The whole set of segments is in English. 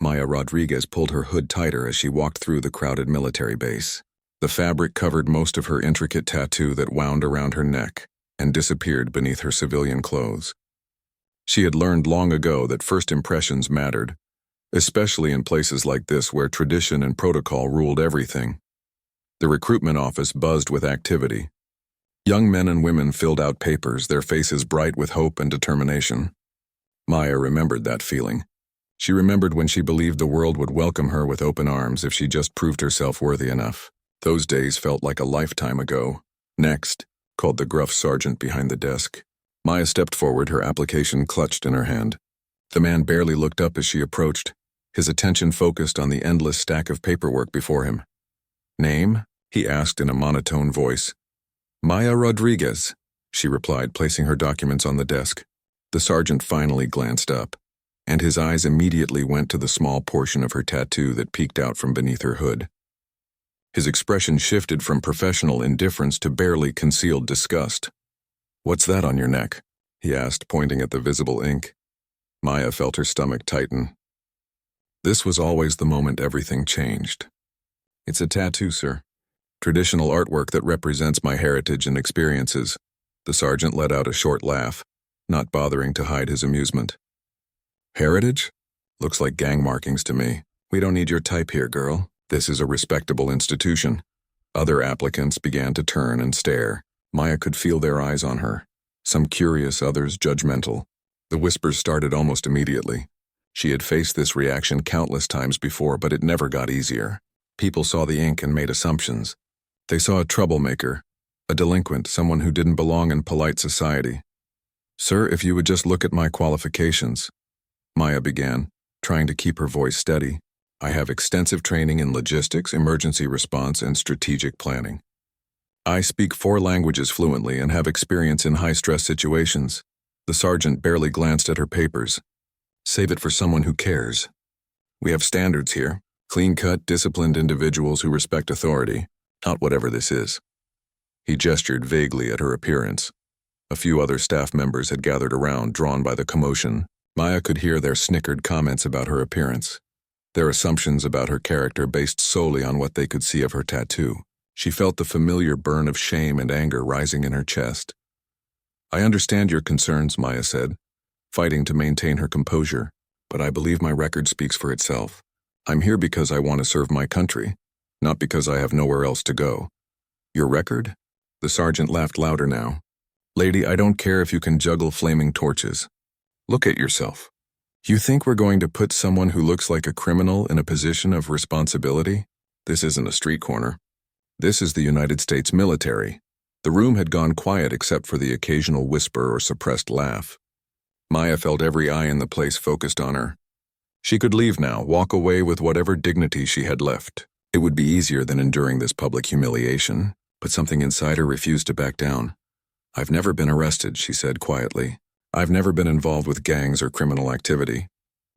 Maya Rodriguez pulled her hood tighter as she walked through the crowded military base. The fabric covered most of her intricate tattoo that wound around her neck and disappeared beneath her civilian clothes. She had learned long ago that first impressions mattered, especially in places like this where tradition and protocol ruled everything. The recruitment office buzzed with activity. Young men and women filled out papers, their faces bright with hope and determination. Maya remembered that feeling. She remembered when she believed the world would welcome her with open arms if she just proved herself worthy enough. Those days felt like a lifetime ago. "Next," called the gruff sergeant behind the desk. Maya stepped forward, her application clutched in her hand. The man barely looked up as she approached, his attention focused on the endless stack of paperwork before him. "Name?" he asked in a monotone voice. "Maya Rodriguez," she replied, placing her documents on the desk. The sergeant finally glanced up, and his eyes immediately went to the small portion of her tattoo that peeked out from beneath her hood. His expression shifted from professional indifference to barely concealed disgust. "What's that on your neck?" he asked, pointing at the visible ink. Maya felt her stomach tighten. This was always the moment everything changed. "It's a tattoo, sir. Traditional artwork that represents my heritage and experiences." The sergeant let out a short laugh, not bothering to hide his amusement. "Heritage? Looks like gang markings to me. We don't need your type here, girl. This is a respectable institution." Other applicants began to turn and stare. Maya could feel their eyes on her, some curious, others judgmental. The whispers started almost immediately. She had faced this reaction countless times before, but it never got easier. People saw the ink and made assumptions. They saw a troublemaker, a delinquent, someone who didn't belong in polite society. "Sir, if you would just look at my qualifications," Maya began, trying to keep her voice steady. "I have extensive training in logistics, emergency response, and strategic planning. I speak 4 languages fluently and have experience in high-stress situations." The sergeant barely glanced at her papers. "Save it for someone who cares. We have standards here, clean-cut, disciplined individuals who respect authority, not whatever this is." He gestured vaguely at her appearance. A few other staff members had gathered around, drawn by the commotion. Maya could hear their snickered comments about her appearance, their assumptions about her character based solely on what they could see of her tattoo. She felt the familiar burn of shame and anger rising in her chest. "I understand your concerns," Maya said, fighting to maintain her composure, "but I believe my record speaks for itself. I'm here because I want to serve my country, not because I have nowhere else to go." "Your record?" The sergeant laughed louder now. "Lady, I don't care if you can juggle flaming torches. Look at yourself. You think we're going to put someone who looks like a criminal in a position of responsibility? This isn't a street corner. This is the United States military." The room had gone quiet except for the occasional whisper or suppressed laugh. Maya felt every eye in the place focused on her. She could leave now, walk away with whatever dignity she had left. It would be easier than enduring this public humiliation, but something inside her refused to back down. "I've never been arrested," she said quietly. "I've never been involved with gangs or criminal activity.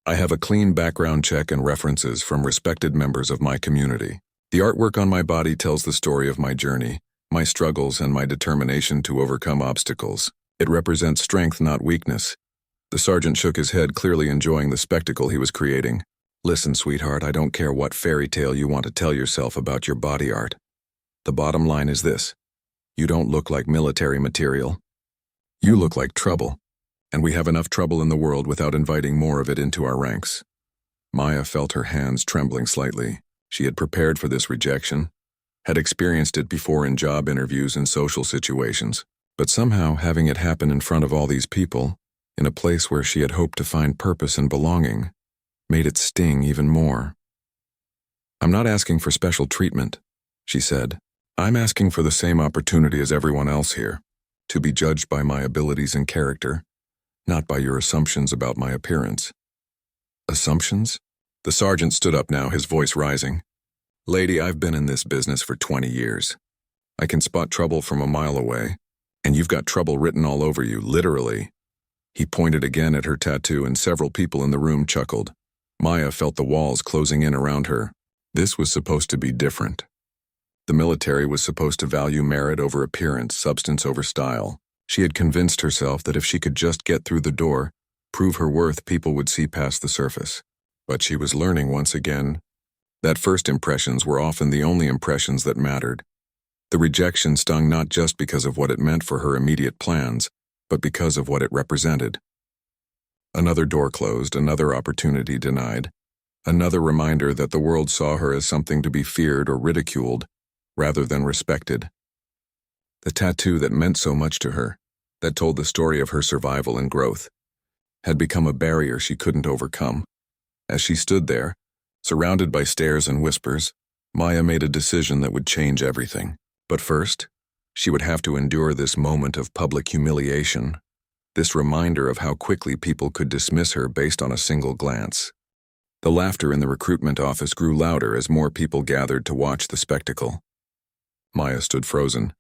I have a clean background check and references from respected members of my community. The artwork on my body tells the story of my journey, my struggles, and my determination to overcome obstacles. It represents strength, not weakness." The sergeant shook his head, clearly enjoying the spectacle he was creating. "Listen, sweetheart, I don't care what fairy tale you want to tell yourself about your body art. The bottom line is this: you don't look like military material. You look like trouble, and we have enough trouble in the world without inviting more of it into our ranks." Maya felt her hands trembling slightly. She had prepared for this rejection, had experienced it before in job interviews and social situations, but somehow having it happen in front of all these people, in a place where she had hoped to find purpose and belonging, made it sting even more. "I'm not asking for special treatment," she said. "I'm asking for the same opportunity as everyone else here, to be judged by my abilities and character, not by your assumptions about my appearance." "Assumptions?" The sergeant stood up now, his voice rising. "Lady, I've been in this business for 20 years. I can spot trouble from a mile away, and you've got trouble written all over you, literally." He pointed again at her tattoo, and several people in the room chuckled. Maya felt the walls closing in around her. This was supposed to be different. The military was supposed to value merit over appearance, substance over style. She had convinced herself that if she could just get through the door, prove her worth, people would see past the surface. But she was learning once again that first impressions were often the only impressions that mattered. The rejection stung not just because of what it meant for her immediate plans, but because of what it represented. Another door closed, another opportunity denied, another reminder that the world saw her as something to be feared or ridiculed, rather than respected. The tattoo that meant so much to her, that told the story of her survival and growth, had become a barrier she couldn't overcome. As she stood there, surrounded by stares and whispers, Maya made a decision that would change everything. But first, she would have to endure this moment of public humiliation, this reminder of how quickly people could dismiss her based on a single glance. The laughter in the recruitment office grew louder as more people gathered to watch the spectacle. Maya stood frozen,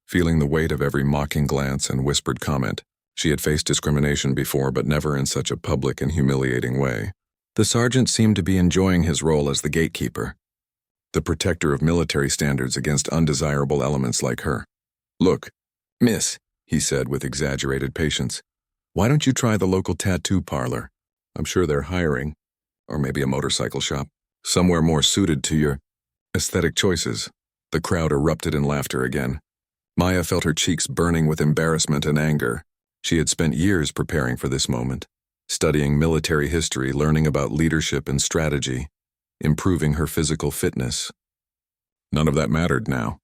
feeling the weight of every mocking glance and whispered comment. She had faced discrimination before, but never in such a public and humiliating way. The sergeant seemed to be enjoying his role as the gatekeeper, the protector of military standards against undesirable elements like her. "Look, miss," he said with exaggerated patience, "why don't you try the local tattoo parlor? I'm sure they're hiring. Or maybe a motorcycle shop. Somewhere more suited to your aesthetic choices." The crowd erupted in laughter again. Maya felt her cheeks burning with embarrassment and anger. She had spent years preparing for this moment, studying military history, learning about leadership and strategy, improving her physical fitness. None of that mattered now.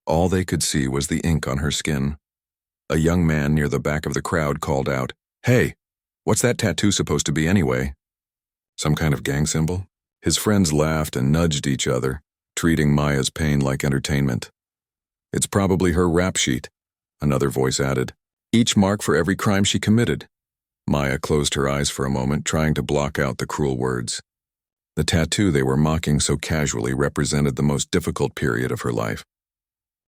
All they could see was the ink on her skin. A young man near the back of the crowd called out, "Hey, what's that tattoo supposed to be anyway? Some kind of gang symbol?" His friends laughed and nudged each other, treating Maya's pain like entertainment. "It's probably her rap sheet," another voice added. "Each mark for every crime she committed." Maya closed her eyes for a moment, trying to block out the cruel words. The tattoo they were mocking so casually represented the most difficult period of her life.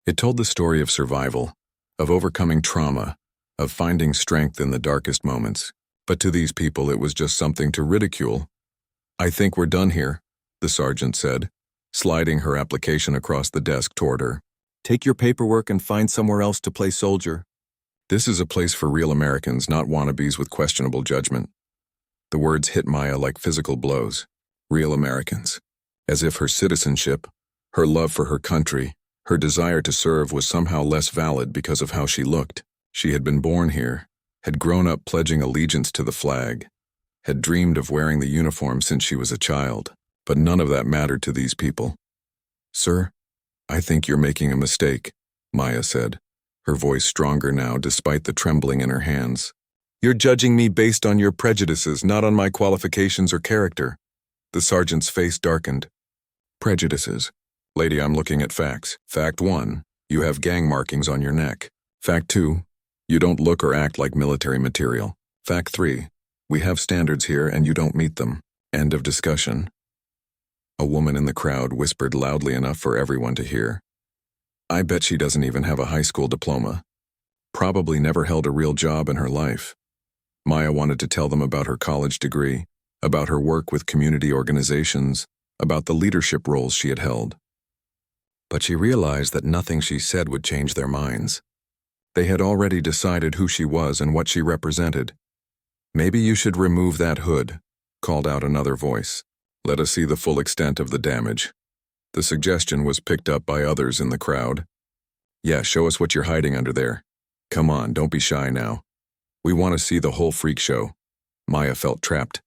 It told the story of survival, of overcoming trauma, of finding strength in the darkest moments. But to these people it was just something to ridicule. "I think we're done here," the sergeant said, sliding her application across the desk toward her. "Take your paperwork and find somewhere else to play soldier. This is a place for real Americans, not wannabes with questionable judgment." The words hit Maya like physical blows. Real Americans. As if her citizenship, her love for her country, her desire to serve was somehow less valid because of how she looked. She had been born here, had grown up pledging allegiance to the flag, had dreamed of wearing the uniform since she was a child, but none of that mattered to these people. "Sir, I think you're making a mistake," Maya said, her voice stronger now despite the trembling in her hands. "You're judging me based on your prejudices, not on my qualifications or character." The sergeant's face darkened. "Prejudices? Lady, I'm looking at facts. Fact 1, you have gang markings on your neck. Fact 2, you don't look or act like military material. Fact 3, we have standards here and you don't meet them. End of discussion." A woman in the crowd whispered loudly enough for everyone to hear. "I bet she doesn't even have a high school diploma. Probably never held a real job in her life." Maya wanted to tell them about her college degree, about her work with community organizations, about the leadership roles she had held. But she realized that nothing she said would change their minds. They had already decided who she was and what she represented. "Maybe you should remove that hood," called out another voice. "Let us see the full extent of the damage." The suggestion was picked up by others in the crowd. "Yeah, show us what you're hiding under there. Come on, don't be shy now. We want to see the whole freak show." Maya felt trapped.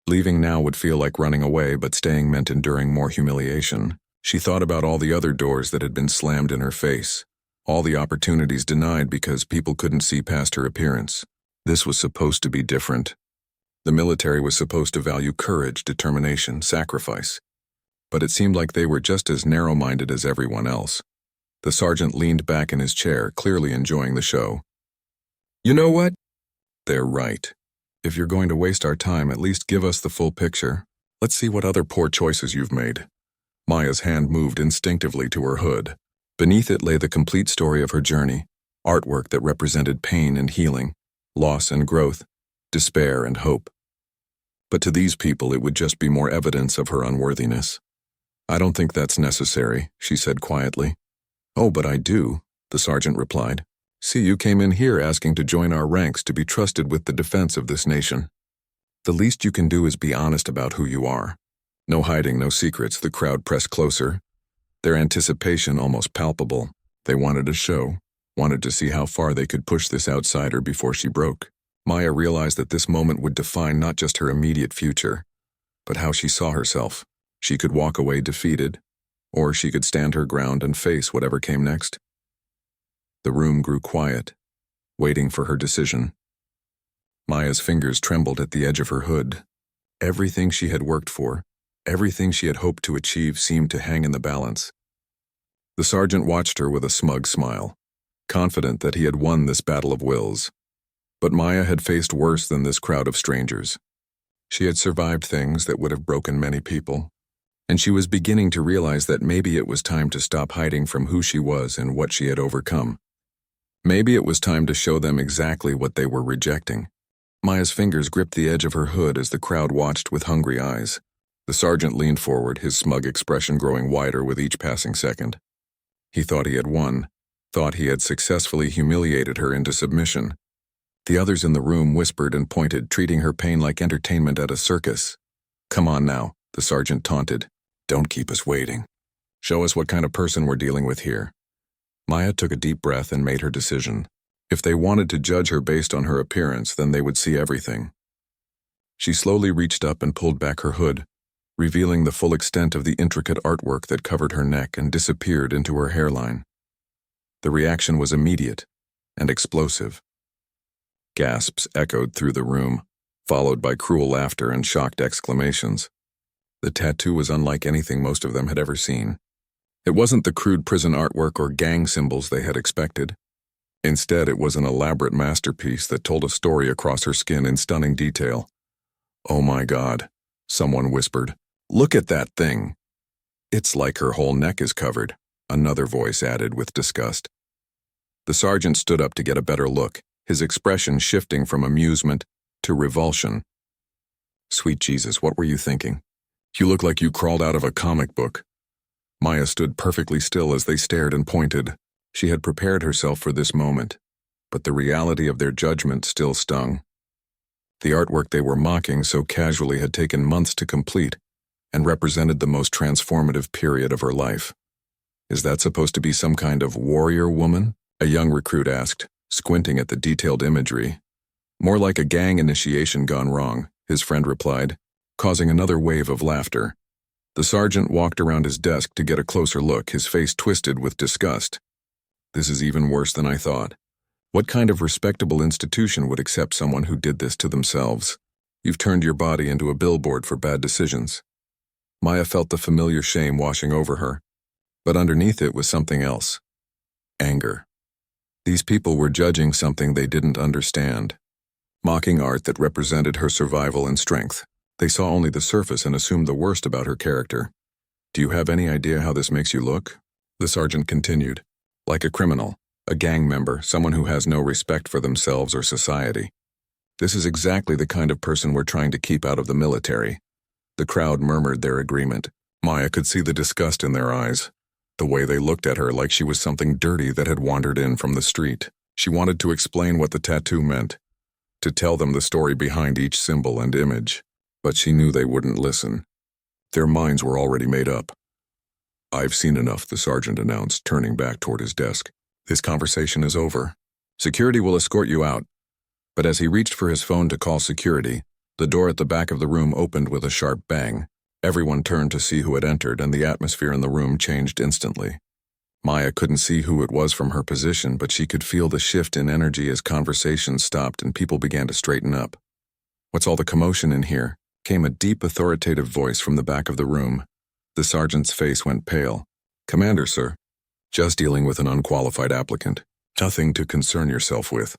Leaving now would feel like running away, but staying meant enduring more humiliation. She thought about all the other doors that had been slammed in her face, all the opportunities denied because people couldn't see past her appearance. This was supposed to be different. The military was supposed to value courage, determination, sacrifice. But it seemed like they were just as narrow-minded as everyone else. The sergeant leaned back in his chair, clearly enjoying the show. "You know what? They're right. If you're going to waste our time, at least give us the full picture. Let's see what other poor choices you've made." Maya's hand moved instinctively to her hood. Beneath it lay the complete story of her journey, artwork that represented pain and healing, loss and growth, despair and hope. But to these people it would just be more evidence of her unworthiness. "I don't think that's necessary," she said quietly. "Oh, but I do," the sergeant replied. "See, you came in here asking to join our ranks to be trusted with the defense of this nation. The least you can do is be honest about who you are. No hiding, no secrets. The crowd pressed closer, their anticipation almost palpable. They wanted a show, wanted to see how far they could push this outsider before she broke. Maya realized that this moment would define not just her immediate future, but how she saw herself. She could walk away defeated, or she could stand her ground and face whatever came next. The room grew quiet, waiting for her decision. Maya's fingers trembled at the edge of her hood. Everything she had worked for, everything she had hoped to achieve seemed to hang in the balance. The sergeant watched her with a smug smile, confident that he had won this battle of wills. But Maya had faced worse than this crowd of strangers. She had survived things that would have broken many people, and she was beginning to realize that maybe it was time to stop hiding from who she was and what she had overcome. Maybe it was time to show them exactly what they were rejecting. Maya's fingers gripped the edge of her hood as the crowd watched with hungry eyes. The sergeant leaned forward, his smug expression growing wider with each passing second. He thought he had won, thought he had successfully humiliated her into submission. The others in the room whispered and pointed, treating her pain like entertainment at a circus. "Come on now," the sergeant taunted. "Don't keep us waiting. Show us what kind of person we're dealing with here." Maya took a deep breath and made her decision. If they wanted to judge her based on her appearance, then they would see everything. She slowly reached up and pulled back her hood, revealing the full extent of the intricate artwork that covered her neck and disappeared into her hairline. The reaction was immediate and explosive. Gasps echoed through the room, followed by cruel laughter and shocked exclamations. The tattoo was unlike anything most of them had ever seen. It wasn't the crude prison artwork or gang symbols they had expected. Instead, it was an elaborate masterpiece that told a story across her skin in stunning detail. "Oh my God," someone whispered. "Look at that thing." "It's like her whole neck is covered," another voice added with disgust. The sergeant stood up to get a better look, his expression shifting from amusement to revulsion. "Sweet Jesus, what were you thinking? You look like you crawled out of a comic book." Maya stood perfectly still as they stared and pointed. She had prepared herself for this moment, but the reality of their judgment still stung. The artwork they were mocking so casually had taken months to complete and represented the most transformative period of her life. "Is that supposed to be some kind of warrior woman?" a young recruit asked, squinting at the detailed imagery. "More like a gang initiation gone wrong," his friend replied, causing another wave of laughter. The sergeant walked around his desk to get a closer look, his face twisted with disgust. "This is even worse than I thought. What kind of respectable institution would accept someone who did this to themselves? You've turned your body into a billboard for bad decisions." Maya felt the familiar shame washing over her, but underneath it was something else. Anger. These people were judging something they didn't understand. Mocking art that represented her survival and strength. They saw only the surface and assumed the worst about her character. "Do you have any idea how this makes you look?" the sergeant continued. "Like a criminal, a gang member, someone who has no respect for themselves or society. This is exactly the kind of person we're trying to keep out of the military." The crowd murmured their agreement. Maya could see the disgust in their eyes, the way they looked at her like she was something dirty that had wandered in from the street. She wanted to explain what the tattoo meant, to tell them the story behind each symbol and image, but she knew they wouldn't listen. Their minds were already made up. "I've seen enough," the sergeant announced, turning back toward his desk. "This conversation is over. Security will escort you out." But as he reached for his phone to call security, the door at the back of the room opened with a sharp bang. Everyone turned to see who had entered, and the atmosphere in the room changed instantly. Maya couldn't see who it was from her position, but she could feel the shift in energy as conversations stopped and people began to straighten up. "What's all the commotion in here?" came a deep, authoritative voice from the back of the room. The sergeant's face went pale. "Commander, sir. Just dealing with an unqualified applicant. Nothing to concern yourself with."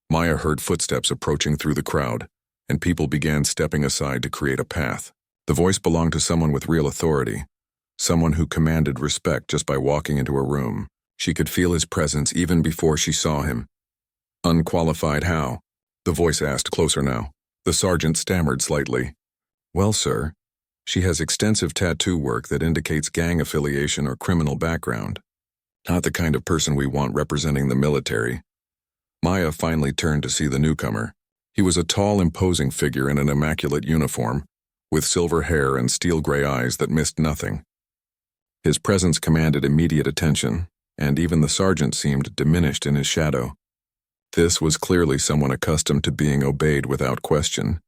Maya heard footsteps approaching through the crowd, and people began stepping aside to create a path. The voice belonged to someone with real authority, someone who commanded respect just by walking into a room. She could feel his presence even before she saw him. "Unqualified how?" the voice asked, closer now. The sergeant stammered slightly. "Well, sir, she has extensive tattoo work that indicates gang affiliation or criminal background. Not the kind of person we want representing the military." Maya finally turned to see the newcomer. He was a tall, imposing figure in an immaculate uniform, with silver hair and steel-gray eyes that missed nothing. His presence commanded immediate attention, and even the sergeant seemed diminished in his shadow. This was clearly someone accustomed to being obeyed without question.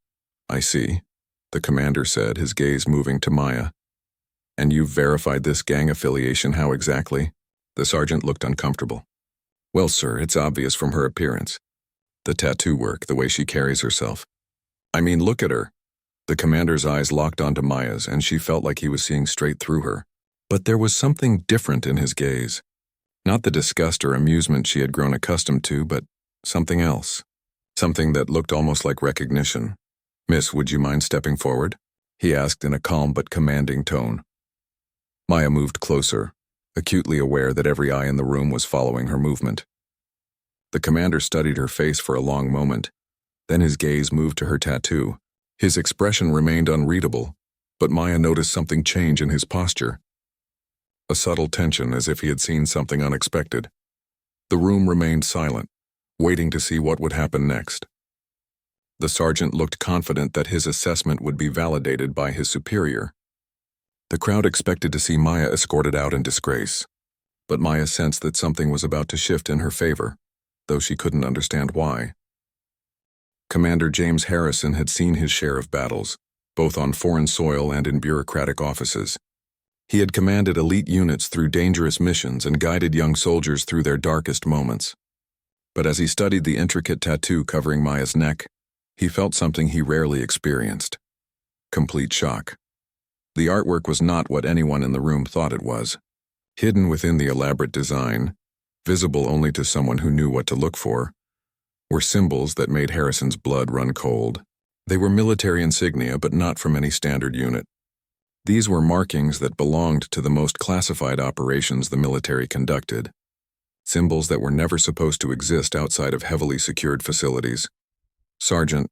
"I see," the commander said, his gaze moving to Maya. "And you've verified this gang affiliation, how exactly?" The sergeant looked uncomfortable. "Well, sir, it's obvious from her appearance. The tattoo work, the way she carries herself. I mean, look at her." The commander's eyes locked onto Maya's, and she felt like he was seeing straight through her. But there was something different in his gaze. Not the disgust or amusement she had grown accustomed to, but something else. Something that looked almost like recognition. "Miss, would you mind stepping forward?" he asked in a calm but commanding tone. Maya moved closer, acutely aware that every eye in the room was following her movement. The commander studied her face for a long moment. Then his gaze moved to her tattoo. His expression remained unreadable, but Maya noticed something change in his posture. A subtle tension, as if he had seen something unexpected. The room remained silent, waiting to see what would happen next. The sergeant looked confident that his assessment would be validated by his superior. The crowd expected to see Maya escorted out in disgrace, but Maya sensed that something was about to shift in her favor, though she couldn't understand why. Commander James Harrison had seen his share of battles, both on foreign soil and in bureaucratic offices. He had commanded elite units through dangerous missions and guided young soldiers through their darkest moments. But as he studied the intricate tattoo covering Maya's neck, he felt something he rarely experienced: complete shock. The artwork was not what anyone in the room thought it was. Hidden within the elaborate design, visible only to someone who knew what to look for, were symbols that made Harrison's blood run cold. They were military insignia, but not from any standard unit. These were markings that belonged to the most classified operations the military conducted. Symbols that were never supposed to exist outside of heavily secured facilities. "Sergeant,"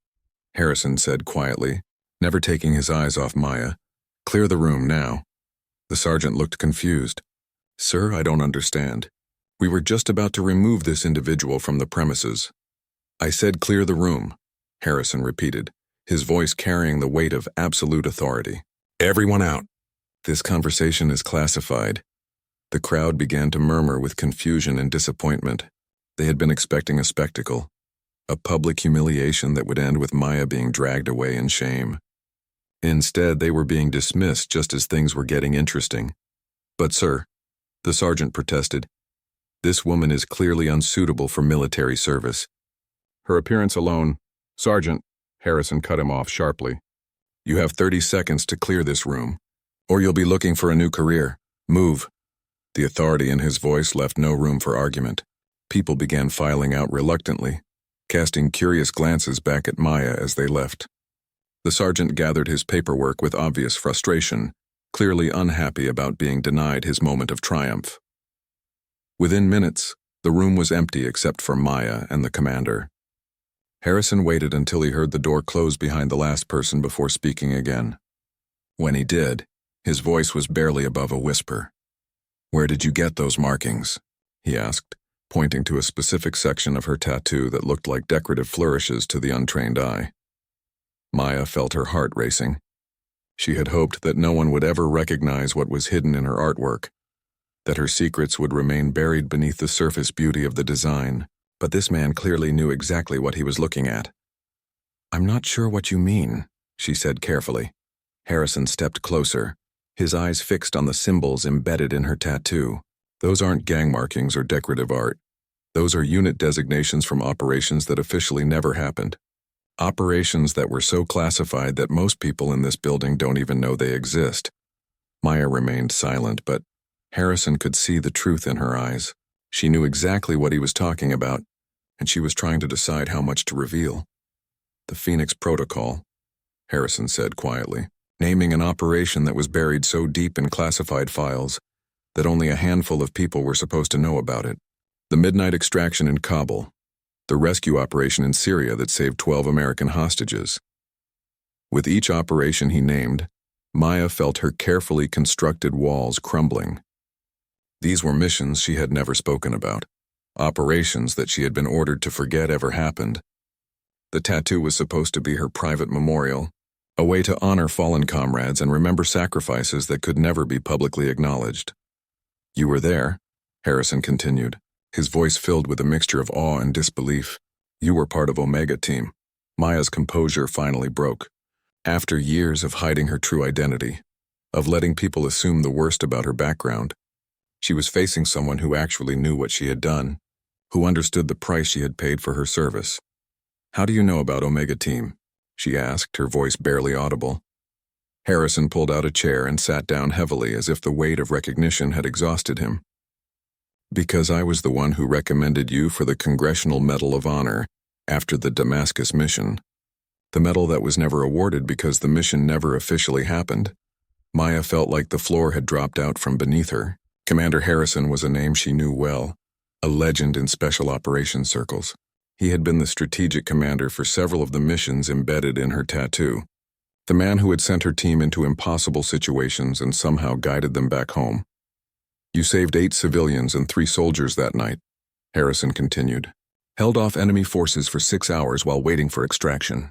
Harrison said quietly, never taking his eyes off Maya, "clear the room now." The sergeant looked confused. "Sir, I don't understand. We were just about to remove this individual from the premises." "I said clear the room," Harrison repeated, his voice carrying the weight of absolute authority. "Everyone out. This conversation is classified." The crowd began to murmur with confusion and disappointment. They had been expecting a spectacle, a public humiliation that would end with Maya being dragged away in shame. Instead, they were being dismissed just as things were getting interesting. "But sir," the sergeant protested, "this woman is clearly unsuitable for military service." "Her appearance alone—" "Sergeant," Harrison cut him off sharply. "You have 30 seconds to clear this room, or you'll be looking for a new career. Move." The authority in his voice left no room for argument. People began filing out reluctantly, casting curious glances back at Maya as they left. The sergeant gathered his paperwork with obvious frustration, clearly unhappy about being denied his moment of triumph. Within minutes, the room was empty except for Maya and the commander. Harrison waited until he heard the door close behind the last person before speaking again. When he did, his voice was barely above a whisper. "Where did you get those markings?" he asked, pointing to a specific section of her tattoo that looked like decorative flourishes to the untrained eye. Maya felt her heart racing. She had hoped that no one would ever recognize what was hidden in her artwork, that her secrets would remain buried beneath the surface beauty of the design, but this man clearly knew exactly what he was looking at. "I'm not sure what you mean," she said carefully. Harrison stepped closer, his eyes fixed on the symbols embedded in her tattoo. "Those aren't gang markings or decorative art. Those are unit designations from operations that officially never happened. Operations that were so classified that most people in this building don't even know they exist." Maya remained silent, but Harrison could see the truth in her eyes. She knew exactly what he was talking about, and she was trying to decide how much to reveal. "The Phoenix Protocol," Harrison said quietly, naming an operation that was buried so deep in classified files that only a handful of people were supposed to know about it. "The midnight extraction in Kabul. The rescue operation in Syria that saved 12 American hostages." With each operation he named, Maya felt her carefully constructed walls crumbling. These were missions she had never spoken about, operations that she had been ordered to forget ever happened. The tattoo was supposed to be her private memorial, A way to honor fallen comrades and remember sacrifices that could never be publicly acknowledged. You were there, Harrison continued, his voice filled with a mixture of awe and disbelief. You were part of Omega Team. Maya's composure finally broke. After years of hiding her true identity, of letting people assume the worst about her background, she was facing someone who actually knew what she had done, who understood the price she had paid for her service. How do you know about Omega Team? She asked, her voice barely audible. Harrison pulled out a chair and sat down heavily as if the weight of recognition had exhausted him. Because I was the one who recommended you for the Congressional Medal of Honor after the Damascus mission. The medal that was never awarded because the mission never officially happened. Maya felt like the floor had dropped out from beneath her. Commander Harrison was a name she knew well, a legend in special operations circles. He had been the strategic commander for several of the missions embedded in her tattoo. The man who had sent her team into impossible situations and somehow guided them back home. You saved 8 civilians and 3 soldiers that night, Harrison continued. Held off enemy forces for 6 hours while waiting for extraction.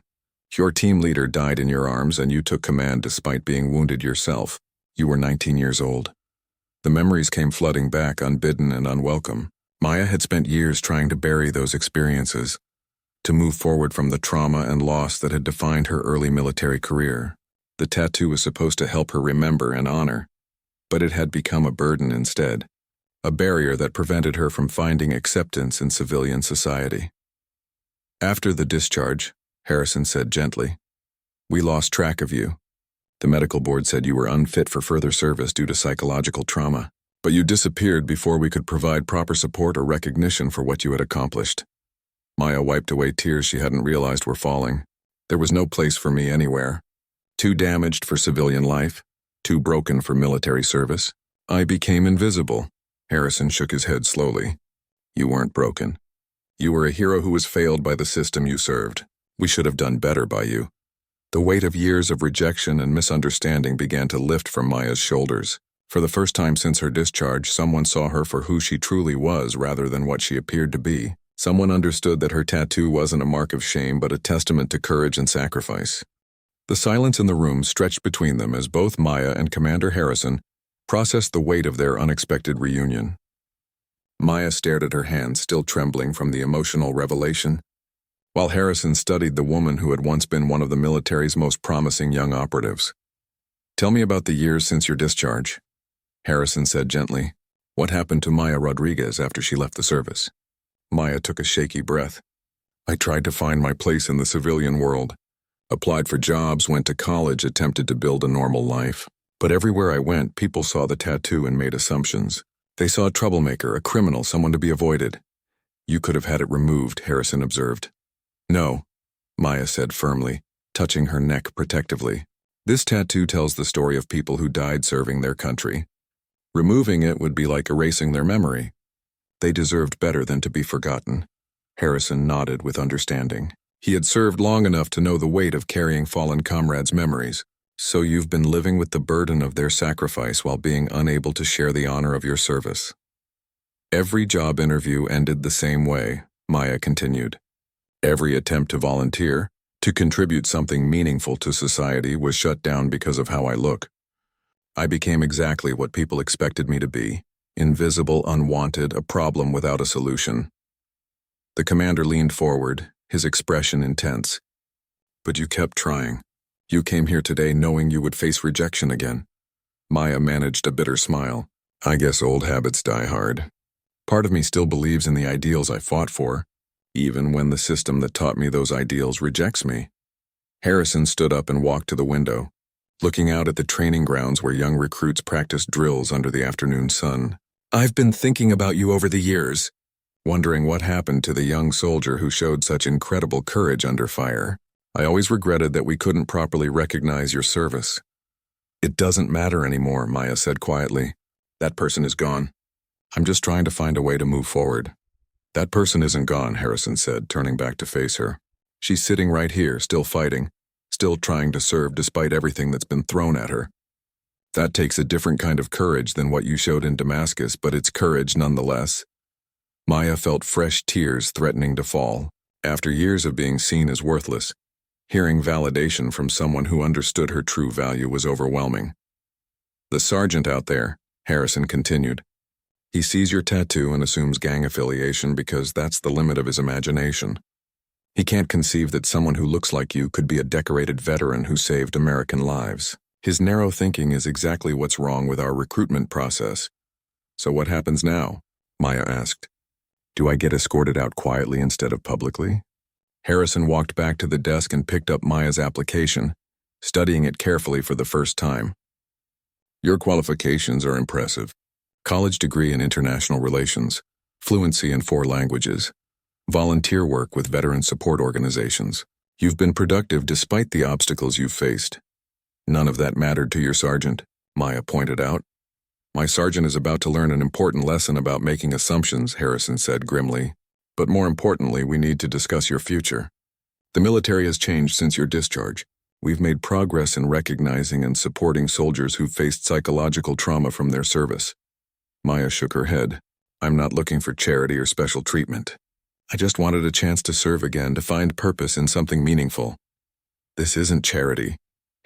Your team leader died in your arms and you took command despite being wounded yourself. You were 19 years old. The memories came flooding back unbidden and unwelcome. Maya had spent years trying to bury those experiences, to move forward from the trauma and loss that had defined her early military career. The tattoo was supposed to help her remember and honor, but it had become a burden instead, a barrier that prevented her from finding acceptance in civilian society. After the discharge, Harrison said gently, we lost track of you. The medical board said you were unfit for further service due to psychological trauma, but you disappeared before we could provide proper support or recognition for what you had accomplished. Maya wiped away tears she hadn't realized were falling. There was no place for me anywhere. Too damaged for civilian life, too broken for military service. I became invisible. Harrison shook his head slowly. You weren't broken. You were a hero who was failed by the system you served. We should have done better by you. The weight of years of rejection and misunderstanding began to lift from Maya's shoulders. For the first time since her discharge, someone saw her for who she truly was rather than what she appeared to be. Someone understood that her tattoo wasn't a mark of shame but a testament to courage and sacrifice. The silence in the room stretched between them as both Maya and Commander Harrison processed the weight of their unexpected reunion. Maya stared at her hands, still trembling from the emotional revelation, while Harrison studied the woman who had once been one of the military's most promising young operatives. Tell me about the years since your discharge, Harrison said gently. What happened to Maya Rodriguez after she left the service? Maya took a shaky breath. I tried to find my place in the civilian world. Applied for jobs, went to college, attempted to build a normal life. But everywhere I went, people saw the tattoo and made assumptions. They saw a troublemaker, a criminal, someone to be avoided. You could have had it removed, Harrison observed. No, Maya said firmly, touching her neck protectively. This tattoo tells the story of people who died serving their country. Removing it would be like erasing their memory. They deserved better than to be forgotten. Harrison nodded with understanding. He had served long enough to know the weight of carrying fallen comrades' memories. So you've been living with the burden of their sacrifice while being unable to share the honor of your service. Every job interview ended the same way, Maya continued. Every attempt to volunteer, to contribute something meaningful to society, was shut down because of how I look. I became exactly what people expected me to be, invisible, unwanted, a problem without a solution. The commander leaned forward, his expression intense. But you kept trying. You came here today knowing you would face rejection again. Maya managed a bitter smile. I guess old habits die hard. Part of me still believes in the ideals I fought for, even when the system that taught me those ideals rejects me. Harrison stood up and walked to the window, looking out at the training grounds where young recruits practiced drills under the afternoon sun. I've been thinking about you over the years, wondering what happened to the young soldier who showed such incredible courage under fire. I always regretted that we couldn't properly recognize your service. It doesn't matter anymore, Maya said quietly. That person is gone. I'm just trying to find a way to move forward. That person isn't gone, Harrison said, turning back to face her. She's sitting right here, still fighting, still trying to serve despite everything that's been thrown at her. That takes a different kind of courage than what you showed in Damascus, but it's courage nonetheless. Maya felt fresh tears threatening to fall. After years of being seen as worthless, Hearing validation from someone who understood her true value was overwhelming. "The sergeant out there," Harrison continued. "He sees your tattoo and assumes gang affiliation because that's the limit of his imagination. He can't conceive that someone who looks like you could be a decorated veteran who saved American lives. His narrow thinking is exactly what's wrong with our recruitment process." "So what happens now?" Maya asked. "Do I get escorted out quietly instead of publicly?" Harrison walked back to the desk and picked up Maya's application, studying it carefully for the first time. "Your qualifications are impressive. College degree in international relations, fluency in 4 languages, volunteer work with veteran support organizations. You've been productive despite the obstacles you've faced." "None of that mattered to your sergeant," Maya pointed out. "My sergeant is about to learn an important lesson about making assumptions," Harrison said grimly. "But more importantly, we need to discuss your future. The military has changed since your discharge. We've made progress in recognizing and supporting soldiers who've faced psychological trauma from their service." Maya shook her head. "I'm not looking for charity or special treatment. I just wanted a chance to serve again, to find purpose in something meaningful." "This isn't charity,"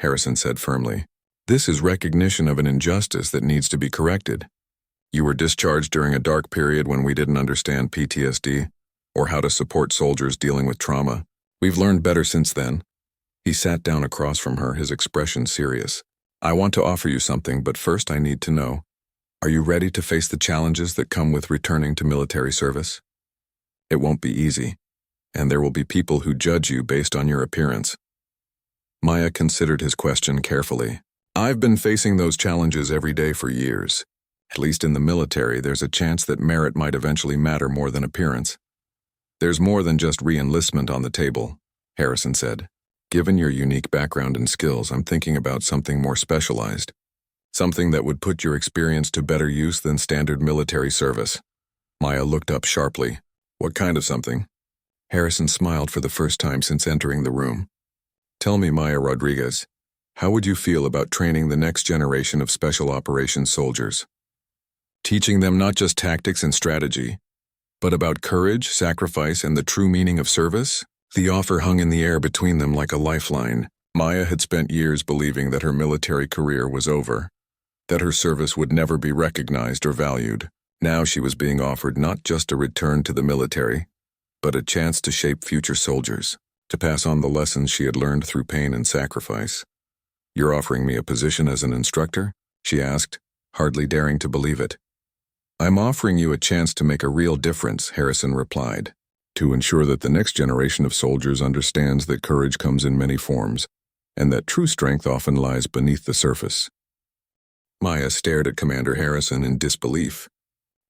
Harrison said firmly. "This is recognition of an injustice that needs to be corrected. You were discharged during a dark period when we didn't understand PTSD or how to support soldiers dealing with trauma. We've learned better since then." He sat down across from her, his expression serious. "I want to offer you something, but first I need to know, are you ready to face the challenges that come with returning to military service? It won't be easy, and there will be people who judge you based on your appearance." Maya considered his question carefully. "I've been facing those challenges every day for years. At least in the military, there's a chance that merit might eventually matter more than appearance." "There's more than just re-enlistment on the table," Harrison said. "Given your unique background and skills, I'm thinking about something more specialized. Something that would put your experience to better use than standard military service." Maya looked up sharply. "What kind of something?" Harrison smiled for the first time since entering the room. "Tell me, Maya Rodriguez, how would you feel about training the next generation of special operations soldiers? Teaching them not just tactics and strategy, but about courage, sacrifice, and the true meaning of service?" The offer hung in the air between them like a lifeline. Maya had spent years believing that her military career was over, that her service would never be recognized or valued. Now she was being offered not just a return to the military, but a chance to shape future soldiers, to pass on the lessons she had learned through pain and sacrifice. "You're offering me a position as an instructor?" she asked, hardly daring to believe it. "I'm offering you a chance to make a real difference," Harrison replied. "To ensure that the next generation of soldiers understands that courage comes in many forms, and that true strength often lies beneath the surface." Maya stared at Commander Harrison in disbelief.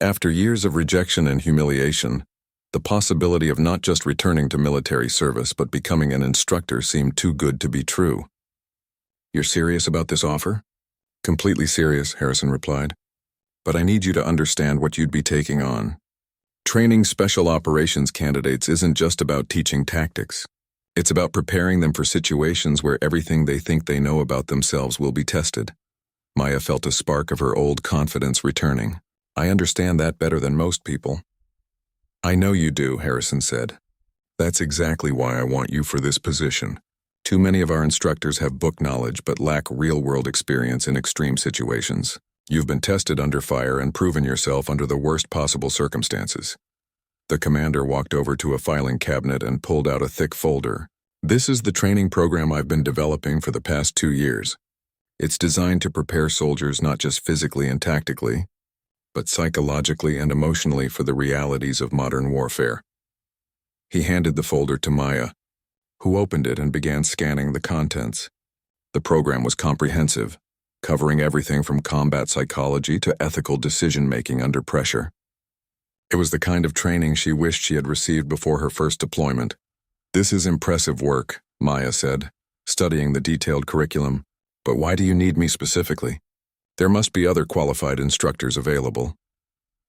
After years of rejection and humiliation, the possibility of not just returning to military service but becoming an instructor seemed too good to be true. "You're serious about this offer?" "Completely serious," Harrison replied. "But I need you to understand what you'd be taking on. Training special operations candidates isn't just about teaching tactics. It's about preparing them for situations where everything they think they know about themselves will be tested." Maya felt a spark of her old confidence returning. "I understand that better than most people." "I know you do," Harrison said. "That's exactly why I want you for this position. Too many of our instructors have book knowledge but lack real-world experience in extreme situations. You've been tested under fire and proven yourself under the worst possible circumstances." The commander walked over to a filing cabinet and pulled out a thick folder. "This is the training program I've been developing for the past 2 years. It's designed to prepare soldiers not just physically and tactically, but psychologically and emotionally for the realities of modern warfare." He handed the folder to Maya, who opened it and began scanning the contents. The program was comprehensive, covering everything from combat psychology to ethical decision-making under pressure. It was the kind of training she wished she had received before her first deployment. "This is impressive work," Maya said, studying the detailed curriculum. "But why do you need me specifically? There must be other qualified instructors available."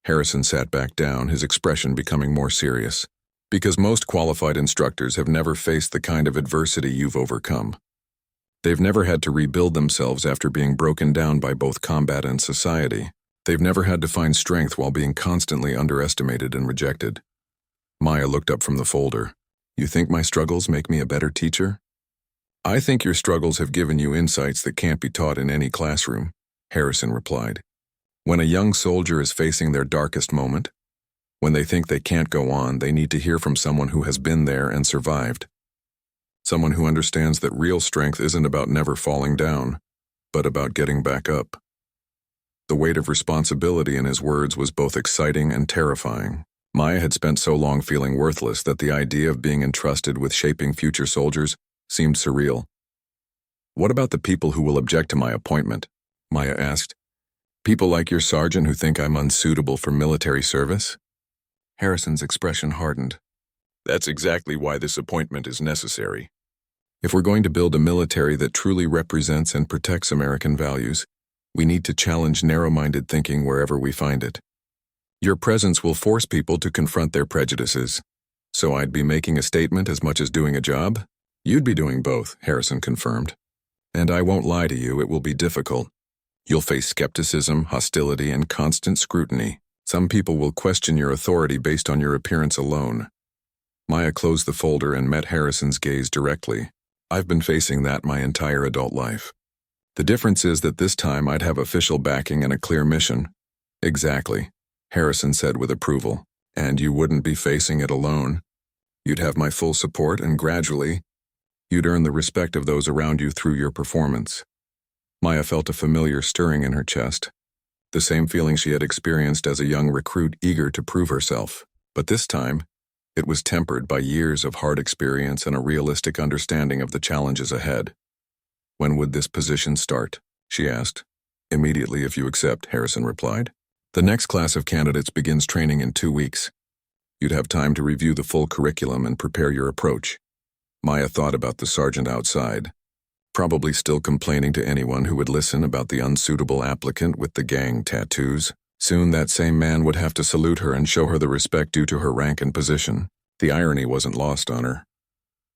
Harrison sat back down, his expression becoming more serious. "Because most qualified instructors have never faced the kind of adversity you've overcome. They've never had to rebuild themselves after being broken down by both combat and society. They've never had to find strength while being constantly underestimated and rejected." Maya looked up from the folder. "You think my struggles make me a better teacher?" I think your struggles have given you insights that can't be taught in any classroom, Harrison replied. When a young soldier is facing their darkest moment, when they think they can't go on, they need to hear from someone who has been there and survived. Someone who understands that real strength isn't about never falling down, but about getting back up. The weight of responsibility in his words was both exciting and terrifying. Maya had spent so long feeling worthless that the idea of being entrusted with shaping future soldiers seemed surreal. What about the people who will object to my appointment? Maya asked. People like your sergeant who think I'm unsuitable for military service? Harrison's expression hardened. That's exactly why this appointment is necessary. If we're going to build a military that truly represents and protects American values, we need to challenge narrow-minded thinking wherever we find it. Your presence will force people to confront their prejudices. So I'd be making a statement as much as doing a job? You'd be doing both, Harrison confirmed. And I won't lie to you, it will be difficult. You'll face skepticism, hostility, and constant scrutiny. Some people will question your authority based on your appearance alone. Maya closed the folder and met Harrison's gaze directly. I've been facing that my entire adult life. The difference is that this time I'd have official backing and a clear mission. Exactly, Harrison said with approval. And you wouldn't be facing it alone. You'd have my full support, and gradually, you'd earn the respect of those around you through your performance. Maya felt a familiar stirring in her chest. The same feeling she had experienced as a young recruit eager to prove herself. But this time, it was tempered by years of hard experience and a realistic understanding of the challenges ahead. When would this position start? She asked. Immediately if you accept, Harrison replied. The next class of candidates begins training in 2 weeks. You'd have time to review the full curriculum and prepare your approach. Maya thought about the sergeant outside, probably still complaining to anyone who would listen about the unsuitable applicant with the gang tattoos. Soon that same man would have to salute her and show her the respect due to her rank and position. The irony wasn't lost on her.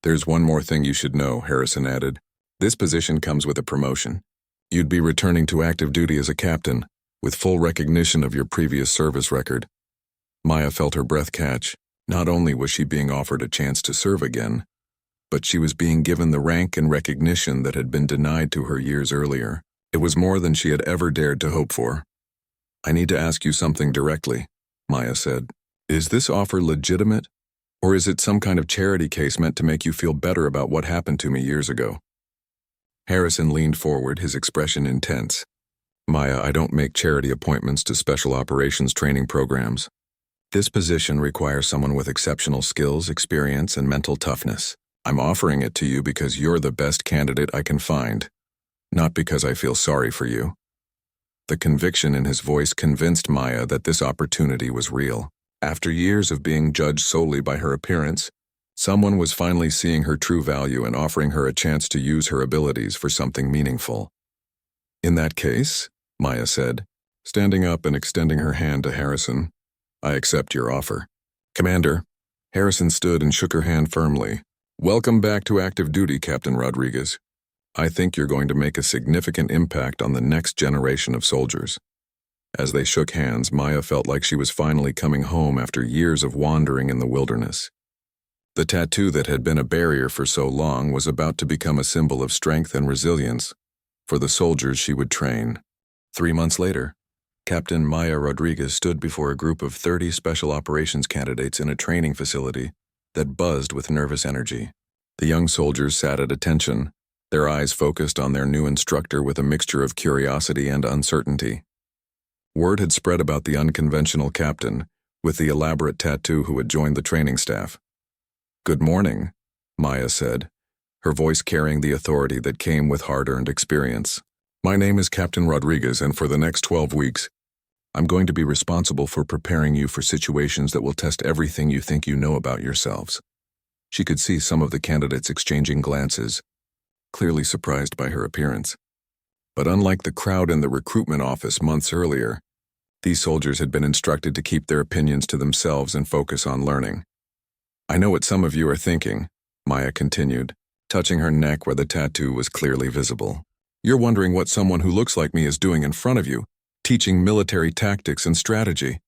There's one more thing you should know, Harrison added. This position comes with a promotion. You'd be returning to active duty as a captain, with full recognition of your previous service record. Maya felt her breath catch. Not only was she being offered a chance to serve again, but she was being given the rank and recognition that had been denied to her years earlier. It was more than she had ever dared to hope for. I need to ask you something directly, Maya said. Is this offer legitimate, or is it some kind of charity case meant to make you feel better about what happened to me years ago? Harrison leaned forward, his expression intense. Maya, I don't make charity appointments to special operations training programs. This position requires someone with exceptional skills, experience, and mental toughness. I'm offering it to you because you're the best candidate I can find, not because I feel sorry for you. The conviction in his voice convinced Maya that this opportunity was real. After years of being judged solely by her appearance, someone was finally seeing her true value and offering her a chance to use her abilities for something meaningful. In that case, Maya said, standing up and extending her hand to Harrison, I accept your offer. Commander. Harrison stood and shook her hand firmly. Welcome back to active duty, Captain Rodriguez. I think you're going to make a significant impact on the next generation of soldiers. As they shook hands, Maya felt like she was finally coming home after years of wandering in the wilderness. The tattoo that had been a barrier for so long was about to become a symbol of strength and resilience for the soldiers she would train. 3 months later, Captain Maya Rodriguez stood before a group of 30 special operations candidates in a training facility that buzzed with nervous energy. The young soldiers sat at attention, their eyes focused on their new instructor with a mixture of curiosity and uncertainty. Word had spread about the unconventional captain with the elaborate tattoo who had joined the training staff. Good morning, Maya said, her voice carrying the authority that came with hard-earned experience. My name is Captain Rodriguez, and for the next 12 weeks, I'm going to be responsible for preparing you for situations that will test everything you think you know about yourselves. She could see some of the candidates exchanging glances, clearly surprised by her appearance. But unlike the crowd in the recruitment office months earlier, these soldiers had been instructed to keep their opinions to themselves and focus on learning. I know what some of you are thinking, Maya continued, touching her neck where the tattoo was clearly visible. You're wondering what someone who looks like me is doing in front of you, teaching military tactics and strategy.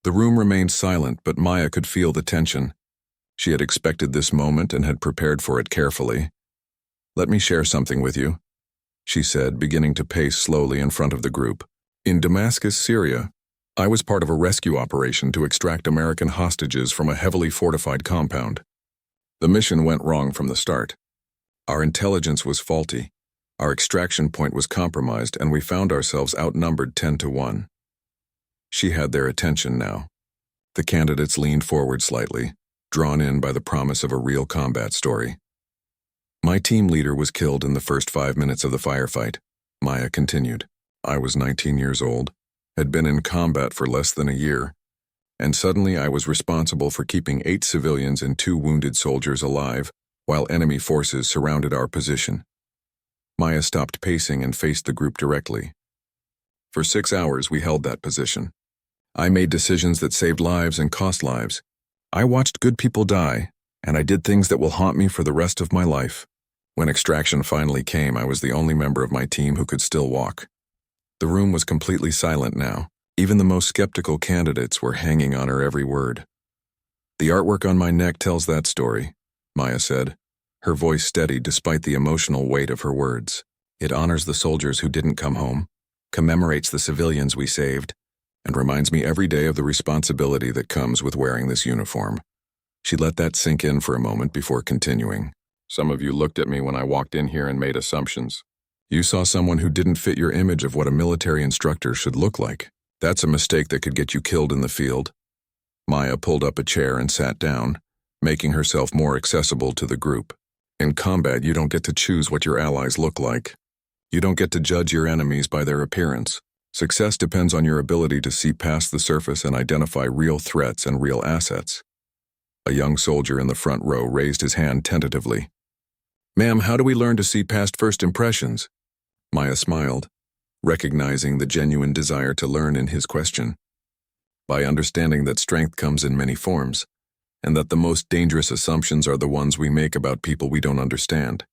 The room remained silent, but Maya could feel the tension. She had expected this moment and had prepared for it carefully. Let me share something with you, she said, beginning to pace slowly in front of the group. In Damascus, Syria, I was part of a rescue operation to extract American hostages from a heavily fortified compound. The mission went wrong from the start. Our intelligence was faulty, our extraction point was compromised, and we found ourselves outnumbered 10-1. She had their attention now. The candidates leaned forward slightly, drawn in by the promise of a real combat story. My team leader was killed in the first 5 minutes of the firefight, Maya continued. I was 19 years old, had been in combat for less than a year, and suddenly I was responsible for keeping 8 civilians and 2 wounded soldiers alive while enemy forces surrounded our position. Maya stopped pacing and faced the group directly. For 6 hours we held that position. I made decisions that saved lives and cost lives. I watched good people die, and I did things that will haunt me for the rest of my life. When extraction finally came, I was the only member of my team who could still walk. The room was completely silent now. Even the most skeptical candidates were hanging on her every word. The artwork on my neck tells that story, Maya said, her voice steady despite the emotional weight of her words. It honors the soldiers who didn't come home, commemorates the civilians we saved, and reminds me every day of the responsibility that comes with wearing this uniform. She let that sink in for a moment before continuing. Some of you looked at me when I walked in here and made assumptions. You saw someone who didn't fit your image of what a military instructor should look like. That's a mistake that could get you killed in the field. Maya pulled up a chair and sat down, making herself more accessible to the group. In combat, you don't get to choose what your allies look like. You don't get to judge your enemies by their appearance. Success depends on your ability to see past the surface and identify real threats and real assets. A young soldier in the front row raised his hand tentatively. Ma'am, how do we learn to see past first impressions? Maya smiled, recognizing the genuine desire to learn in his question. By understanding that strength comes in many forms, and that the most dangerous assumptions are the ones we make about people we don't understand.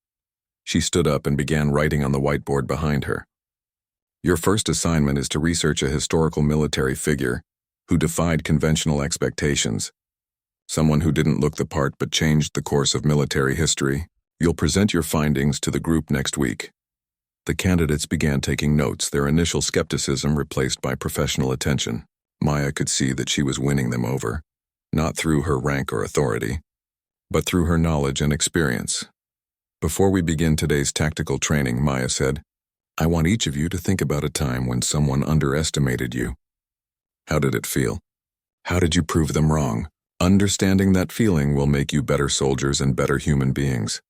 She stood up and began writing on the whiteboard behind her. Your first assignment is to research a historical military figure who defied conventional expectations. Someone who didn't look the part but changed the course of military history. You'll present your findings to the group next week. The candidates began taking notes, their initial skepticism replaced by professional attention. Maya could see that she was winning them over, not through her rank or authority, but through her knowledge and experience. Before we begin today's tactical training, Maya said, I want each of you to think about a time when someone underestimated you. How did it feel? How did you prove them wrong? Understanding that feeling will make you better soldiers and better human beings.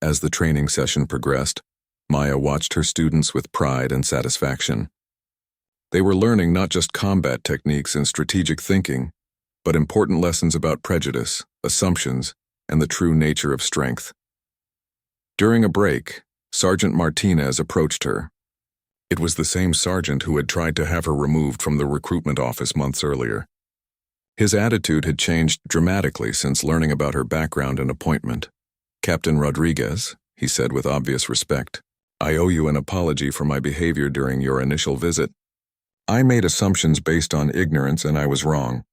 As the training session progressed, Maya watched her students with pride and satisfaction. They were learning not just combat techniques and strategic thinking, but important lessons about prejudice, assumptions, and the true nature of strength. During a break, Sergeant Martinez approached her. It was the same sergeant who had tried to have her removed from the recruitment office months earlier. His attitude had changed dramatically since learning about her background and appointment. Captain Rodriguez, he said with obvious respect, I owe you an apology for my behavior during your initial visit. I made assumptions based on ignorance and I was wrong.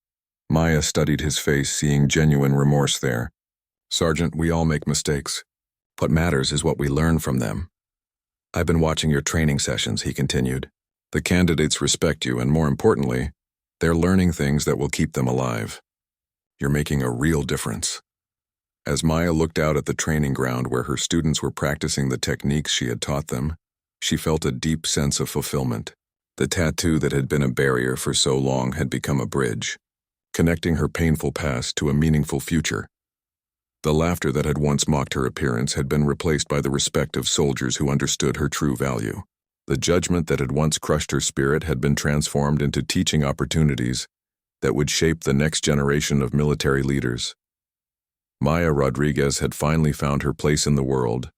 Maya studied his face, seeing genuine remorse there. Sergeant, we all make mistakes. What matters is what we learn from them. I've been watching your training sessions, he continued. The candidates respect you, and more importantly, they're learning things that will keep them alive. You're making a real difference. As Maya looked out at the training ground where her students were practicing the techniques she had taught them, she felt a deep sense of fulfillment. The tattoo that had been a barrier for so long had become a bridge, connecting her painful past to a meaningful future. The laughter that had once mocked her appearance had been replaced by the respect of soldiers who understood her true value. The judgment that had once crushed her spirit had been transformed into teaching opportunities that would shape the next generation of military leaders. Maya Rodriguez had finally found her place in the world,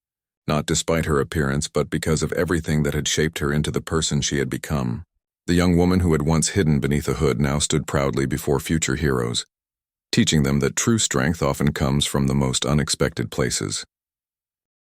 not despite her appearance, but because of everything that had shaped her into the person she had become. The young woman who had once hidden beneath a hood now stood proudly before future heroes, teaching them that true strength often comes from the most unexpected places.